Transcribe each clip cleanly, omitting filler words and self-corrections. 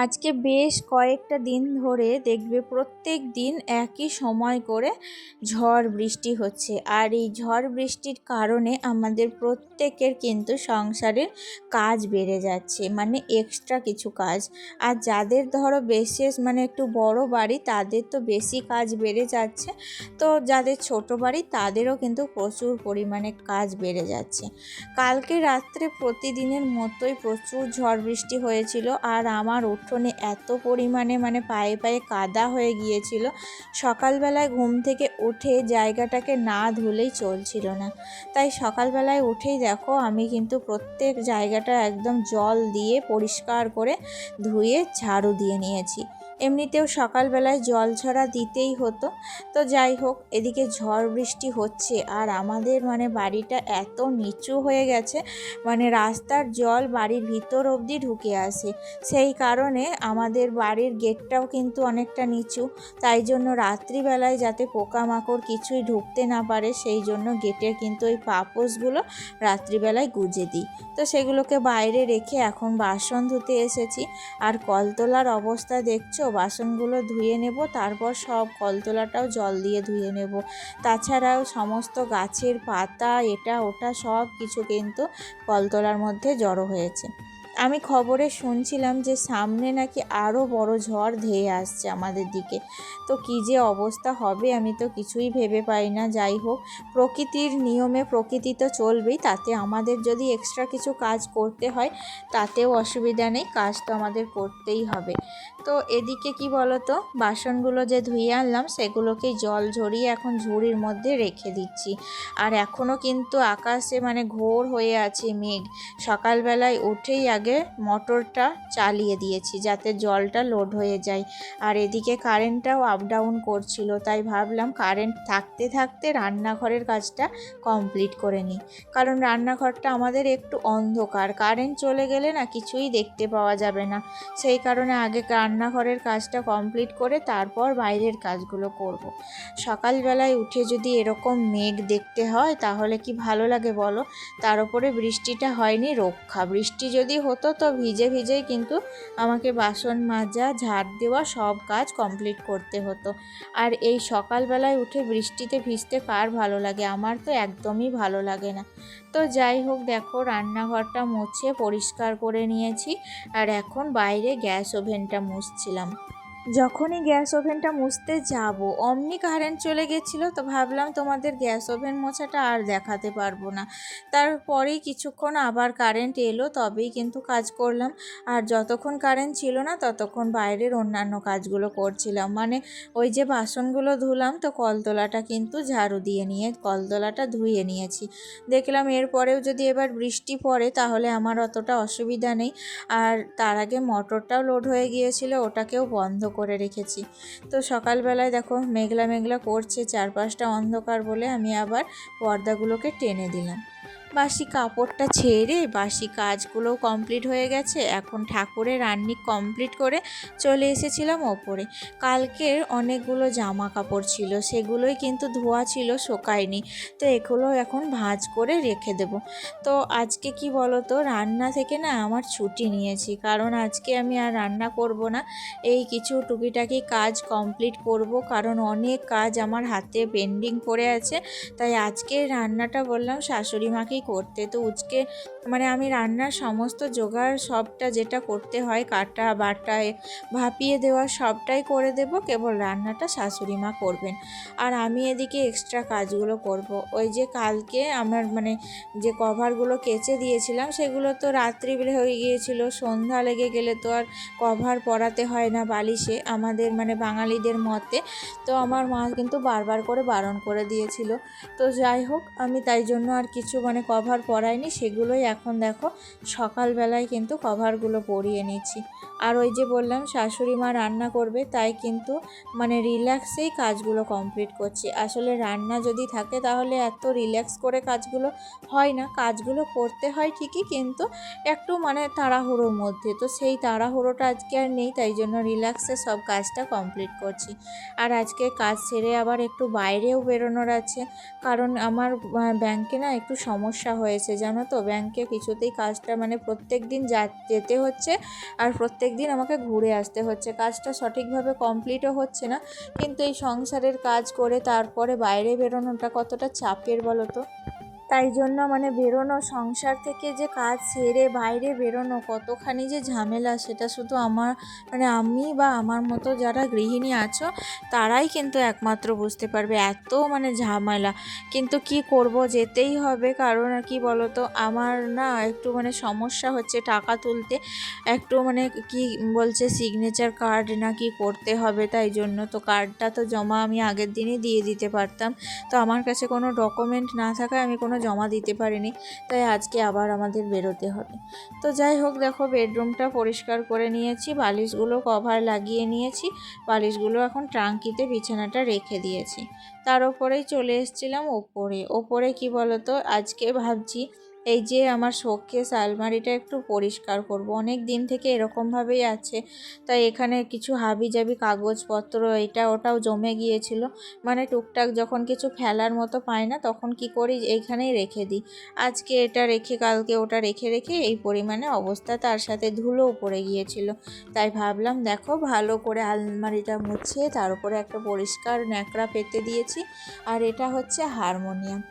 আজকে বেশ কয়েকটা দিন ধরে দেখবে প্রত্যেক দিন একই সময় করে ঝড় বৃষ্টি হচ্ছে। আর এই ঝড় বৃষ্টির কারণে আমাদের প্রত্যেকের কিন্তু সংসারের কাজ বেড়ে যাচ্ছে, মানে এক্সট্রা কিছু কাজ। আর যাদের ধরো বিশেষ মানে একটু বড় বাড়ি তাদের তো বেশি কাজ বেড়ে যাচ্ছে, তো যাদের ছোট বাড়ি তাদেরও কিন্তু প্রচুর পরিমাণে কাজ বেড়ে যাচ্ছে। কালকে রাত্রে প্রতিদিনের মতোই প্রচুর ঝড় বৃষ্টি হয়েছিল, আর আমার উঠোনে এত পরিমাণে মানে পায়ে পায়ে কাদা হয়ে গিয়েছিল, সকালবেলায় ঘুম থেকে উঠে জায়গাটাকে না ধুলেই চলছিল না। তাই সকালবেলায় উঠেই দেখো আমি কিন্তু প্রত্যেক জায়গাটা একদম জল দিয়ে পরিষ্কার করে ধুয়ে ঝাড়ু দিয়ে নিয়েছি। এমনিতেও সকালবেলায় জল ছড়া দিতেই হতো। তো যাই হোক, এদিকে ঝড় বৃষ্টি হচ্ছে আর আমাদের মানে বাড়িটা এত নিচু হয়ে গেছে, মানে রাস্তার জল বাড়ির ভিতর অবধি ঢুকে আসে। সেই কারণে আমাদের বাড়ির গেটটাও কিন্তু অনেকটা নিচু, তাই জন্য রাত্রিবেলায় যাতে পোকামাকড় কিছুই ঢুকতে না পারে সেই জন্য গেটের কিন্তু ওই পাপোশগুলো রাত্রিবেলায় গুঁজে দিই। তো সেগুলোকে বাইরে রেখে এখন বাসন ধুতে এসেছি। আর কলতলার অবস্থা দেখছো, বাসনগুলো ধুয়ে নেব, তারপর সব কলতলাটাও জল দিয়ে ধুয়ে নেব। তাছাড়াও সমস্ত গাছের পাতা এটা ওটা সব কিছু কিন্তু কলতলার মধ্যে জড়ো হয়েছে। আমি খবরে শুনছিলাম যে সামনে নাকি আরও বড় ঝড় ধেয়ে আসছে আমাদের দিকে। তো কী যে অবস্থা হবে আমি তো কিছুই ভেবে পাই না। যাই হোক, প্রকৃতির নিয়মে প্রকৃতি তো চলবেই, তাতে আমাদের যদি এক্সট্রা কিছু কাজ করতে হয় তাতেও অসুবিধা নেই, কাজ তো আমাদের করতেই হবে। তো এদিকে কি বলতো, বাসনগুলো যে ধুয়ে আনলাম সেগুলোকেই জল ঝরিয়ে এখন ঝুড়ির মধ্যে রেখে দিচ্ছি। আর এখনও কিন্তু আকাশে মানে ঘোর হয়ে আছে মেঘ। সকালবেলায় উঠেই আগে মোটরটা চালিয়ে দিয়েছি যাতে জলটা লোড হয়ে যায়। আর এদিকে কারেন্টটাও আপ ডাউন করছিল, তাই ভাবলাম কারেন্ট থাকতে থাকতে রান্নাঘরের কাজটা কমপ্লিট করে নিই। কারণ রান্নাঘরটা আমাদের একটু অন্ধকার, কারেন্ট চলে গেলে না কিছুই দেখতে পাওয়া যাবে না। সেই কারণে আগে রান্নাঘরের কাজটা কমপ্লিট করে তারপর বাইরের কাজগুলো করব। সকালবেলায় উঠে যদি এরকম মেঘ দেখতে হয় তাহলে কি ভালো লাগে বলো। তার উপরে বৃষ্টিটা হয়নি রক্ষা, বৃষ্টি যদি হতো তো ভিজে ভিজেই কিন্তু আমাকে বাসন মাজা ঝাড় দেওয়া সব কাজ কমপ্লিট করতে হতো। আর এই সকালবেলায় উঠে বৃষ্টিতে ভিজতে কার ভালো লাগে, আমার তো একদমই ভালো লাগে না। তো যাই হোক, দেখো রান্নাঘরটা মুছে পরিষ্কার করে নিয়েছি, আর এখন বাইরে গ্যাস ওভেনটা মুছছিলাম। যখনই গ্যাস ওভেনটা মুছতে যাব অমনি কারেন্ট চলে গেছিলো, তো ভাবলাম তোমাদের গ্যাস ওভেন মোছাটা আর দেখাতে পারবো না। তারপরেই কিছুক্ষণ আবার কারেন্ট এলো, তবেই কিন্তু কাজ করলাম। আর যতক্ষণ কারেন্ট ছিল না ততক্ষণ বাইরের অন্যান্য কাজগুলো করছিলাম, মানে ওই যে বাসনগুলো ধুলাম, তো কলতলাটা কিন্তু ঝাড়ু দিয়ে নিয়ে কলতলাটা ধুয়ে নিয়েছি। দেখলাম এরপরেও যদি এবার বৃষ্টি পড়ে তাহলে আমার অতটা অসুবিধা নেই। আর তার আগে মোটরটাও লোড হয়ে গিয়েছিল, ওটাকেও বন্ধ করে রেখেছি। তো সকালবেলায় দেখো মেঘলা মেঘলা করছে, চারপাশটা অন্ধকার বলে আমি আবার পর্দাগুলোকে টেনে দিলাম। বাসি কাপড়টা ছেড়ে বাসি কাজগুলোও কমপ্লিট হয়ে গেছে। এখন ঠাকুরের রান্নি কমপ্লিট করে চলে এসেছিলাম ওপরে। কালকের অনেকগুলো জামা কাপড় ছিল, সেগুলোই কিন্তু ধোয়া ছিল, শোকায়নি। তো এগুলো এখন ভাঁজ করে রেখে দেব। তো আজকে কি বলো তো, রান্না থেকে না আমার ছুটি নিয়েছি, কারণ আজকে আমি আর রান্না করব না। এই কিছু টুকিটাকি কাজ কমপ্লিট করব, কারণ অনেক কাজ আমার হাতে পেন্ডিং পড়ে আছে। তাই আজকে রান্নাটা বললাম শাশুড়ি মাকেই করতে। তো উচকে মানে আমি রান্নার সমস্ত জোগাড় সবটা যেটা করতে হয়, কাটা বাটায় ভাপিয়ে দেওয়া সবটাই করে দেব, কেবল রান্নাটা শাশুড়ি মা করবেন। আর আমি এদিকে এক্সট্রা কাজগুলো করব। ওই যে কালকে আমার মানে যে কভারগুলো কেচে দিয়েছিলাম সেগুলো তো রাত্রিবেলা হয়ে গিয়েছিল, সন্ধ্যা লেগে গেলে তো আর কভার পরাতে হয় না বালিশে আমাদের মানে বাঙালিদের মতে। তো আমার মা কিন্তু বারবার করে বারণ করে দিয়েছিল। তো যাই হোক, আমি তাই জন্য আর কিছু মানে কভার পরাইনি, সেগুলোই এখন দেখো সকালবেলায় কিন্তু কভারগুলো পরিয়ে নিচ্ছি। আর ওই যে বললাম শাশুড়ি মা রান্না করবে, তাই কিন্তু মানে রিল্যাক্সেই কাজগুলো কমপ্লিট করছি। আসলে রান্না যদি থাকে তাহলে এত রিল্যাক্স করে কাজগুলো হয় না, কাজগুলো করতে হয় ঠিকই কিন্তু একটু মানে তাড়াহুড়োর মধ্যে। তো সেই তাড়াহুড়োটা আজকে আর নেই, তাই জন্য রিল্যাক্সে সব কাজটা কমপ্লিট করছি। আর আজকে কাজ সেরে আবার একটু বাইরেও বেরোনোর আছে, কারণ আমার ব্যাংকে না একটু সমস্যা হয়েছে জানো তো। ব্যাংকে কিছুতেই কাজটা মানে প্রত্যেক দিন যেতে হচ্ছে আর প্রত্যেক দিন আমাকে ঘুরে আসতে হচ্ছে, কাজটা সঠিকভাবে কমপ্লিটও হচ্ছে না। কিন্তু এই সংসারের কাজ করে তারপরে বাইরে বেরোনোটা কতটা চাপের বলো তো। তাই জন্য মানে বেরোনো, সংসার থেকে যে কাজ সেরে বাইরে বেরোনো কতখানি যে ঝামেলা, সেটা শুধু আমার মানে আমি বা আমার মতো যারা গৃহিণী আছো তারাই কিন্তু একমাত্র বুঝতে পারবে, এত মানে ঝামেলা। কিন্তু কি করব, যেতেই হবে। কারণ কি বলো তো, আমার না একটু মানে সমস্যা হচ্ছে টাকা তুলতে, একটু মানে কি বলছে সিগনেচার কার্ড না কি করতে হবে, তাই জন্য তো কার্ডটা তো জমা আমি আগের দিনই দিয়ে দিতে পারতাম। তো আমার কাছে কোনো ডকুমেন্ট না থাকায় আমি কোনো জমা দিতে পারিনি, তাই আজকে আবার আমাদের বেরোতে হবে। তো যাই হোক, দেখো বেডরুমটা পরিষ্কার করে নিয়েছি, বালিশগুলো কভার লাগিয়ে নিয়েছি, বালিশগুলো এখন ট্রাঙ্কিতে বিছানাটা রেখে দিয়েছি। তার ওপরেই চলে এসেছিলাম ওপরে কি বলতো, আজকে ভাবছি এই যে আমার শোকেস আলমারিটা একটু পরিষ্কার করব, অনেক দিন থেকে এরকমভাবেই আছে। তাই এখানে কিছু হাবিজাবি কাগজপত্র এটা ওটাও জমে গিয়েছিল, মানে টুকটাক যখন কিছু ফেলার মতো পাই না তখন কি করি, এইখানেই রেখে দিই। আজকে এটা রেখে কালকে ওটা রেখে রেখে এই পরিমাণে অবস্থা, তার সাথে ধুলোও পড়ে গিয়েছিল। তাই ভাবলাম দেখো ভালো করে আলমারিটা মুছিয়ে তার উপরে একটা পরিষ্কার ন্যাকড়া পেতে দিয়েছি। আর এটা হচ্ছে হারমোনিয়াম,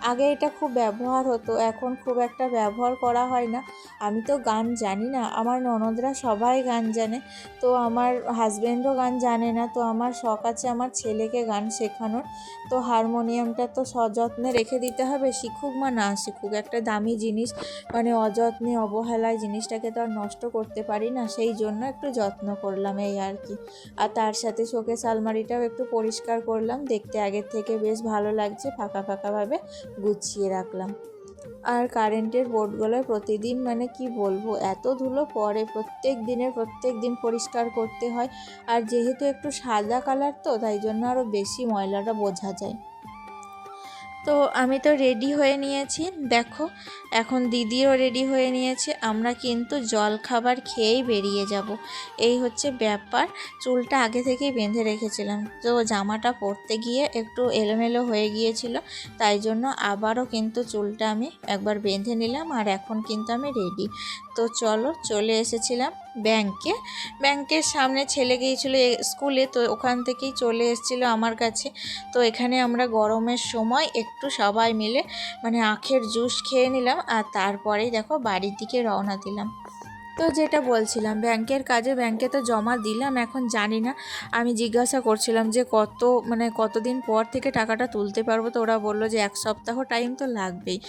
আগে এটা খুব ব্যবহার হতো, এখন খুব একটা ব্যবহার করা হয় না। আমি তো গান জানি না, আমার ননদরা সবাই গান জানে, তো আমার হাজব্যান্ডও গান জানে না। তো আমার শখ আছে আমার ছেলেকে গান শেখানোর। তো হারমোনিয়ামটা তো সযত্নে রেখে দিতে হবে, শিখুক বা না শিখুক, একটা দামি জিনিস, মানে অযত্নে অবহেলায় জিনিসটাকে তো আর নষ্ট করতে পারি না, সেই জন্য একটু যত্ন করলাম এই আর কি। আর তার সাথে শোকেস আলমারিটাও একটু পরিষ্কার করলাম, দেখতে আগের থেকে বেশ ভালো লাগছে, ফাঁকা ফাঁকাভাবে গুছিয়ে রাখলাম। আর কারেন্টের বোর্ডগুলোয় প্রতিদিন মানে কি বলবো এত ধুলো পড়ে, প্রত্যেক দিন পরিষ্কার করতে হয়। আর যেহেতু একটু সাদা কালার তো তাই জন্য আরও বেশি ময়লাটা বোঝা যায়। তো আমি তো রেডি হয়ে নিয়েছি, দেখো এখন দিদিও রেডি হয়ে নিয়েছে, আমরা কিন্তু জল খাবার খেয়েই বেরিয়ে যাব, এই হচ্ছে ব্যাপার। চুলটা আগে থেকেই বেঁধে রেখেছিলাম, তো জামাটা পরতে গিয়ে একটু এলোমেলো হয়ে গিয়েছিল, তাই জন্য আবারও কিন্তু চুলটা আমি একবার বেঁধে নিলাম। আর এখন কিন্তু আমি রেডি। তো চলো, চলে এসেছিলাম ব্যাংকের সামনে ছেলে গিয়েছিল স্কুলে, তো ওখান থেকেই চলে এসেছিলো আমার কাছে। তো এখানে আমরা গরমের সময় একটু সবাই মিলে মানে আখের জুস খেয়ে নিলাম, আর তারপরেই দেখো বাড়ির দিকে রওনা দিলাম। তো যেটা বলছিলাম ব্যাংকের কাজে, ব্যাংকে তো জমা দিলাম, এখন জানি না, আমি জিজ্ঞাসা করছিলাম যে কতদিন পর থেকে টাকাটা তুলতে পারবো, তো ওরা বললো যে 1 সপ্তাহ টাইম তো লাগবেই।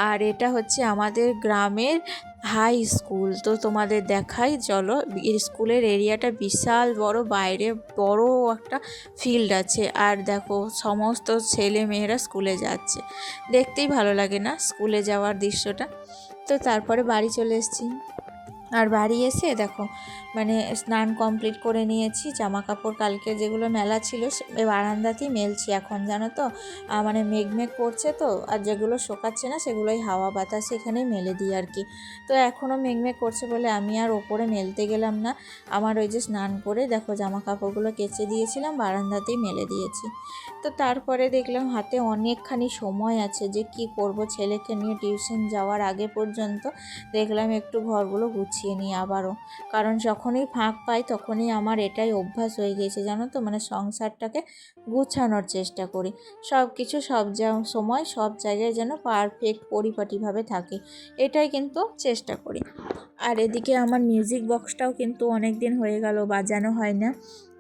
আর এটা হচ্ছে আমাদের গ্রামের হাই স্কুল, তো তোমাদের দেখাই চলো। স্কুলের এরিয়াটা বিশাল বড়, বাইরে বড় একটা ফিল্ড আছে, আর দেখো সমস্ত ছেলে মেয়েরা স্কুলে যাচ্ছে, দেখতেই ভালো লাগে না স্কুলে যাওয়ার দৃশ্যটা। তো তারপরে বাড়ি চলে এসেছি, আর বাড়ি এসে দেখো মানে স্নান কমপ্লিট করে নিয়েছি, জামা কাপড় কালকে যেগুলো মেলা ছিল বারান্দাতেই মেলছি এখন, জানো তো মানে মেঘ করছে তো, আর যেগুলো শোকাচ্ছে না সেগুলোই হাওয়া বাতাসে এখানেই মেলে দিই আর কি। তো এখনও মেঘ করছে বলে আমি আর ওপরে মেলতে গেলাম না, আমার ওই যে স্নান করে দেখো জামা কাপড়গুলো কেচে দিয়েছিলাম, বারান্দাতেই মেলে দিয়েছি। তো তারপরে দেখলাম হাতে অনেকখানি সময় আছে, যে কি করব, ছেলেকে নিয়ে টিউশন যাওয়ার আগে পর্যন্ত দেখলাম একটু ঘরগুলো গুছিয়ে নিই আবারও, কারণ যখনই ফাঁক পাই তখনই আমার এটাই অভ্যাস হয়ে গিয়েছে, জানো তো, মানে সংসারটাকে গুছানোর চেষ্টা করি, সব কিছু সময় সব জায়গায় যেন পারফেক্ট পরিপাটিভাবে থাকে, এটাই কিন্তু চেষ্টা করি। আর এদিকে আমার মিউজিক বক্সটাও কিন্তু অনেক দিন হয়ে গেল বাজানো হয় না,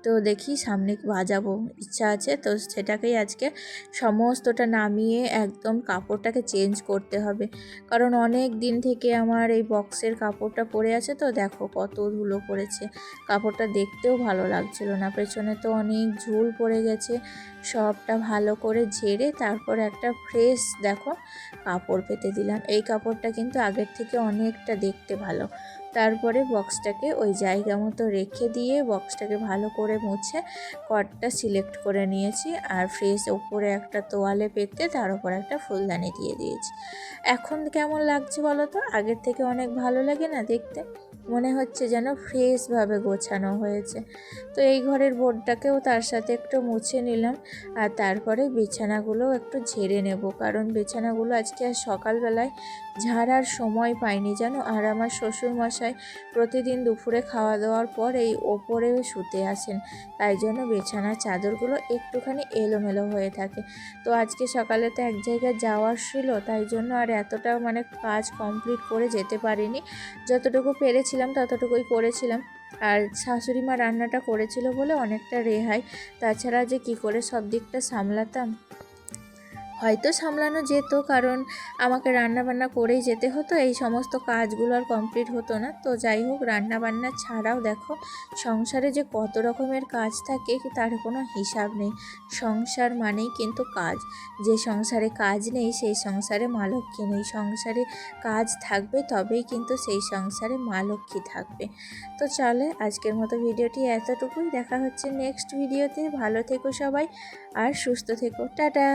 তো দেখি সামনে বাজাবো, ইচ্ছা আছে, তো সেটাকেই আজকে সমস্তটা নামিয়ে একদম কাপড়টাকে চেঞ্জ করতে হবে, কারণ অনেক দিন থেকে আমার এই বক্সের কাপড়টা পরে আছে, তো দেখো কত ধুলো পড়েছে, কাপড়টা দেখতেও ভালো লাগছিল না, পেছনে তো অনেক ঝুল পড়ে গেছে। সবটা ভালো করে ঝেড়ে তারপর একটা ফ্রেশ দেখো কাপড় পেতে দিলাম, এই কাপড়টা কিন্তু আগের থেকে অনেকটা দেখতে ভালো। তারপরে বক্সটাকে ওই জায়গা মতো রেখে দিয়ে বক্সটাকে ভালো করে মুছে কটটা সিলেক্ট করে নিয়েছি, আর ফ্রেশ ওপরে একটা তোয়ালে পেতে তার উপর একটা ফুলদানি দিয়ে দিয়েছি। এখন কেমন লাগছে বলো তো, আগের থেকে অনেক ভালো লাগে না দেখতে, মনে হচ্ছে যেন ফ্রেশভাবে গোছানো হয়েছে। তো এই ঘরের বোর্ডটাকেও তার সাথে একটু মুছে নিলাম, আর তারপরে বিছানাগুলো একটু ঝেড়ে নেব, কারণ বিছানাগুলো আজকে আর সকালবেলায় ঝাড়ার সময় পাইনি জানো। আর আমার শ্বশুরমশাই প্রতিদিন দুপুরে খাওয়া দাওয়ার পর এই ওপরে শুতে আসেন, তাই জন্য বিছানার চাদরগুলো একটুখানি এলোমেলো হয়ে থাকে। তো আজকে সকালে তো এক জায়গায় যাওয়ার ছিল, তাই জন্য আর এতটা কাজ কমপ্লিট করে যেতে পারিনি। যতটুকু পেরেছিলাম ততটুকুই করেছিলাম। আর শাশুড়ি মা রান্নাটা করেছিল বলে অনেকটা রেহাই, তাছাড়া যে কি করে সব দিকটা সামলাতাম। হয়তো সামলানো যেত, কারণ আমাকে রান্নাবান্না করেই যেতে হতো, এই সমস্ত কাজগুলো আর কমপ্লিট হতো না। তো যাই হোক, রান্নাবান্না ছাড়াও দেখো সংসারে যে কত রকমের কাজ থাকে তার কোনো হিসাব নেই। সংসার মানেই কিন্তু কাজ। যে সংসারে কাজ নেই সেই সংসারে মা লক্ষ্মী নেই। সংসারে কাজ থাকবে তবেই কিন্তু সেই সংসারে মা লক্ষ্মী থাকবে। তো চলে আজকের মতো ভিডিওটি এতটুকুই। দেখা হচ্ছে নেক্সট ভিডিওতে। ভালো থেকো সবাই আর সুস্থ থেকো। টাটা।